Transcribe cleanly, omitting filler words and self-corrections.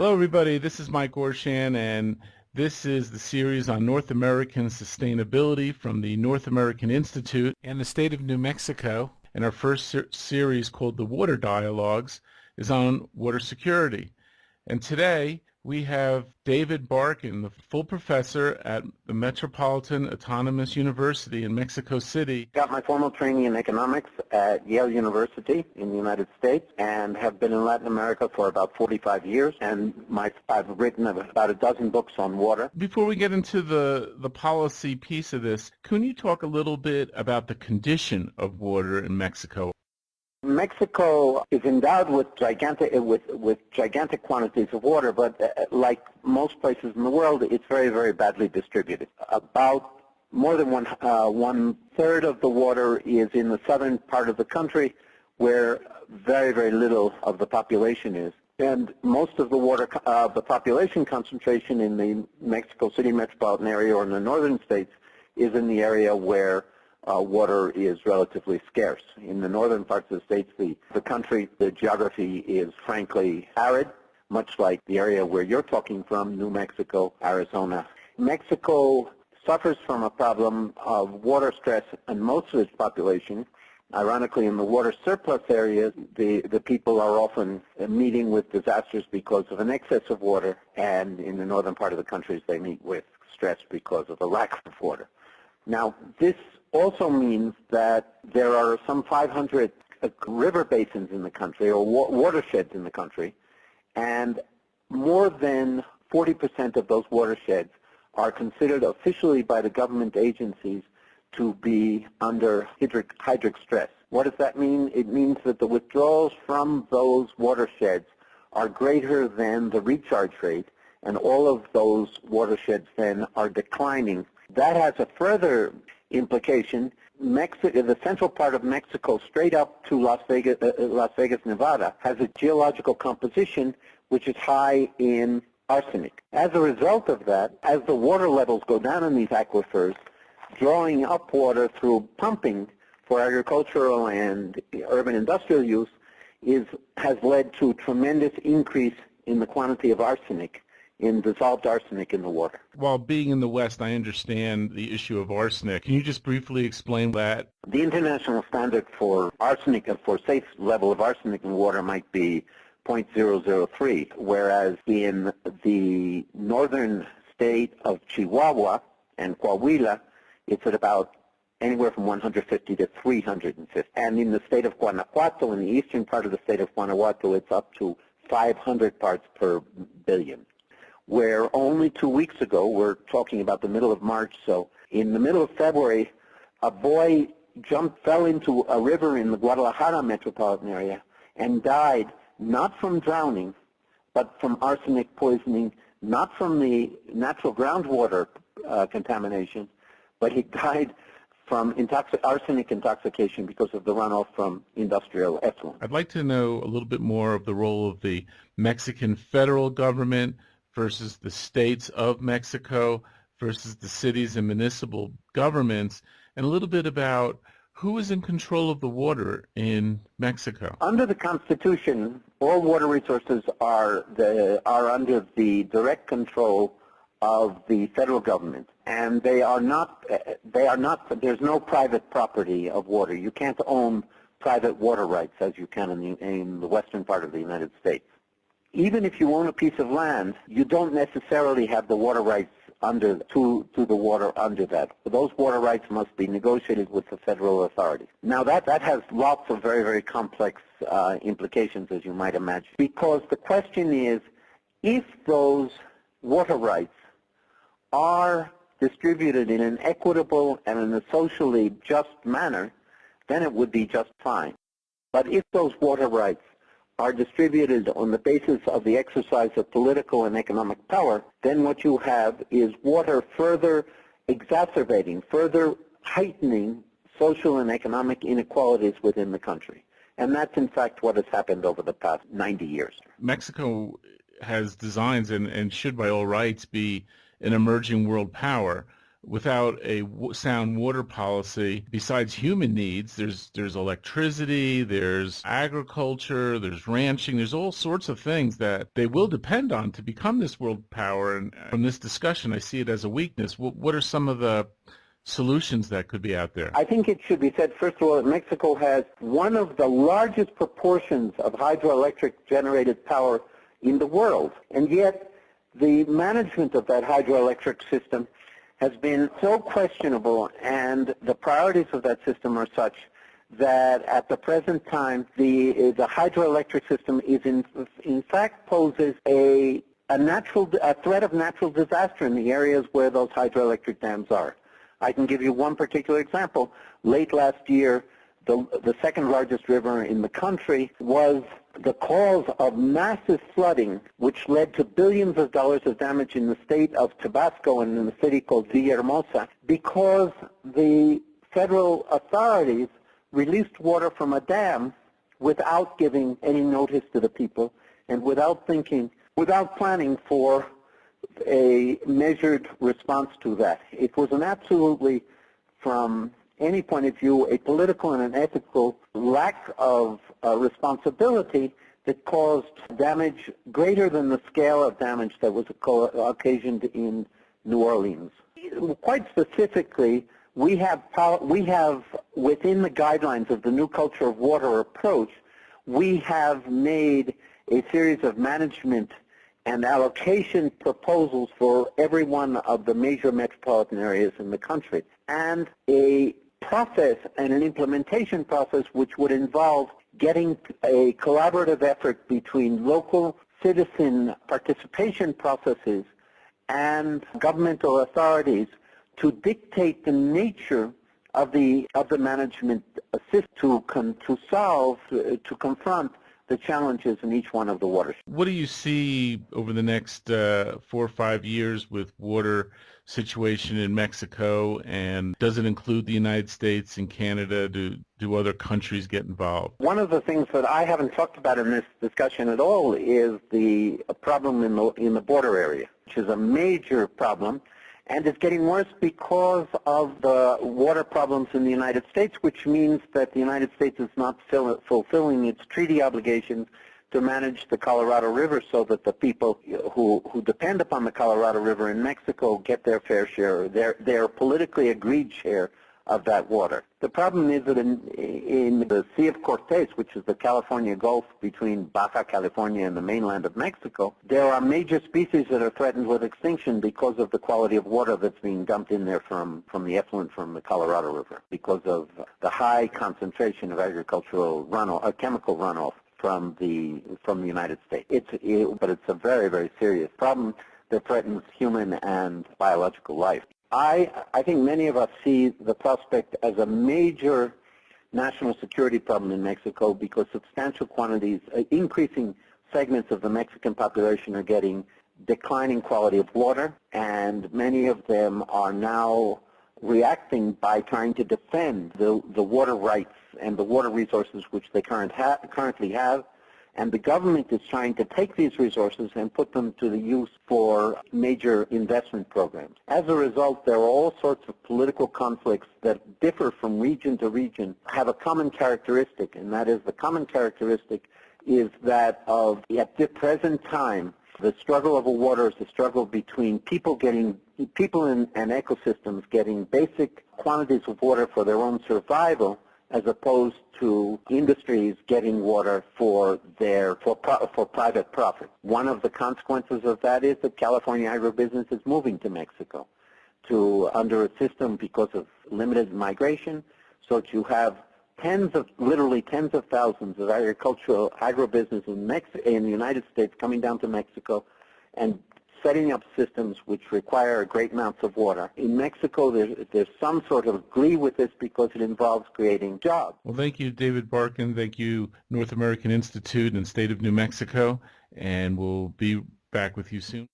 Hello, everybody. This is Mike Orshan, and this is the series on North American sustainability from the North American Institute and the state of New Mexico. And our first series, called The Water Dialogues, is on water security. And today we have David Barkin, the full professor at the Metropolitan Autonomous University in Mexico City. Got my formal training in economics at Yale University in the United States and have been in Latin America for about 45 years. And I've written about a dozen books on water. Before we get into the policy piece of this, can you talk a little bit about the condition of water in Mexico? Mexico is endowed with gigantic quantities of water, but like most places in the world, it's very, very badly distributed. About more than one third of the water is in the southern part of the country, where very, very little of the population is. And most of the water, the population concentration in the Mexico City metropolitan area or in the northern states is in the area where water is relatively scarce. In the northern parts of the states, the country, the geography is frankly arid, much like the area where you're talking from, New Mexico, Arizona. Mexico suffers from a problem of water stress in most of its population. Ironically, in the water surplus areas, the people are often meeting with disasters because of an excess of water, and in the northern part of the country, they meet with stress because of a lack of water. Now, this also means that there are some 500 river basins in the country, or watersheds in the country, and more than 40% of those watersheds are considered officially by the government agencies to be under hydric stress. What does that mean? It means that the withdrawals from those watersheds are greater than the recharge rate, and all of those watersheds then are declining. That has a further implication. The central part of Mexico, straight up to Las Vegas, Nevada, has a geological composition which is high in arsenic. As a result of that, as the water levels go down in these aquifers, drawing up water through pumping for agricultural and urban industrial use has led to a tremendous increase in the quantity of arsenic, in dissolved arsenic in the water. While being in the West, I understand the issue of arsenic. Can you just briefly explain that? The international standard for arsenic, for safe level of arsenic in water, might be 0.003, whereas in the northern state of Chihuahua and Coahuila, it's at about anywhere from 150 to 350. And in the state of Guanajuato, in the eastern part of the state of Guanajuato, it's up to 500 parts per billion. Where only 2 weeks ago, we're talking about the middle of March, so in the middle of February, a boy fell into a river in the Guadalajara metropolitan area and died not from drowning, but from arsenic poisoning, not from the natural groundwater contamination, but he died from arsenic intoxication because of the runoff from industrial effluent. I'd like to know a little bit more of the role of the Mexican federal government versus the states of Mexico versus the cities and municipal governments, and a little bit about who is in control of the water in Mexico. Under the Constitution, all water resources are under the direct control of the federal government, and there's no private property of water. You can't own private water rights as you can in the western part of the United States. Even if you own a piece of land, you don't necessarily have the water rights to the water under that. Those water rights must be negotiated with the federal authorities. Now that has lots of very, very complex implications, as you might imagine, because the question is, if those water rights are distributed in an equitable and in a socially just manner, then it would be just fine. But if those water rights are distributed on the basis of the exercise of political and economic power, then what you have is water further exacerbating, further heightening social and economic inequalities within the country. And that's in fact what has happened over the past 90 years. Mexico has designs and should by all rights be an emerging world power. without a sound water policy, besides human needs, there's electricity, there's agriculture, there's ranching, there's all sorts of things that they will depend on to become this world power. And from this discussion, I see it as a weakness. What are some of the solutions that could be out there? I think it should be said, first of all, that Mexico has one of the largest proportions of hydroelectric generated power in the world, and yet the management of that hydroelectric system has been so questionable, and the priorities of that system are such that at the present time the hydroelectric system is in fact poses a threat of natural disaster in the areas where those hydroelectric dams are. I can give you one particular example. Late last year, the second largest river in the country was the cause of massive flooding, which led to billions of dollars of damage in the state of Tabasco and in the city called Villahermosa, because the federal authorities released water from a dam without giving any notice to the people and without planning for a measured response to that. It was an absolutely, from any point of view, a political and an ethical lack of responsibility that caused damage greater than the scale of damage that was occasioned in New Orleans. Quite specifically, we have within the guidelines of the new culture of water approach, we have made a series of management and allocation proposals for every one of the major metropolitan areas in the country, and a process and an implementation process which would involve getting a collaborative effort between local citizen participation processes and governmental authorities to dictate the nature of the management assist to confront the challenges in each one of the watersheds. What do you see over the next 4 or 5 years with water situation in Mexico, and does it include the United States and Canada? Do other countries get involved? One of the things that I haven't talked about in this discussion at all is the problem in the border area, which is a major problem. And it's getting worse because of the water problems in the United States, which means that the United States is not fulfilling its treaty obligations to manage the Colorado River so that the people who depend upon the Colorado River in Mexico get their fair share, their politically agreed share of that water. The problem is that in the Sea of Cortez, which is the California Gulf between Baja California and the mainland of Mexico, there are major species that are threatened with extinction because of the quality of water that's being dumped in there from the effluent from the Colorado River, because of the high concentration of agricultural runoff, chemical runoff from the United States. But it's a very, very serious problem that threatens human and biological life. I think many of us see the prospect as a major national security problem in Mexico because substantial quantities, increasing segments of the Mexican population are getting declining quality of water, and many of them are now reacting by trying to defend the water rights and the water resources which they currently have. And the government is trying to take these resources and put them to the use for major investment programs. As a result, there are all sorts of political conflicts that differ from region to region, have a common characteristic, and that is the common characteristic is that at the present time, the struggle over water is a struggle between people and ecosystems getting basic quantities of water for their own survival, as opposed to industries getting water for private profit. One of the consequences of that is that California agribusiness is moving to Mexico under a system because of limited migration, so that you have literally tens of thousands of agribusiness in the United States coming down to Mexico and setting up systems which require great amounts of water. In Mexico, there's some sort of glee with this because it involves creating jobs. Well, thank you, David Barkin. Thank you, North American Institute and State of New Mexico. And we'll be back with you soon.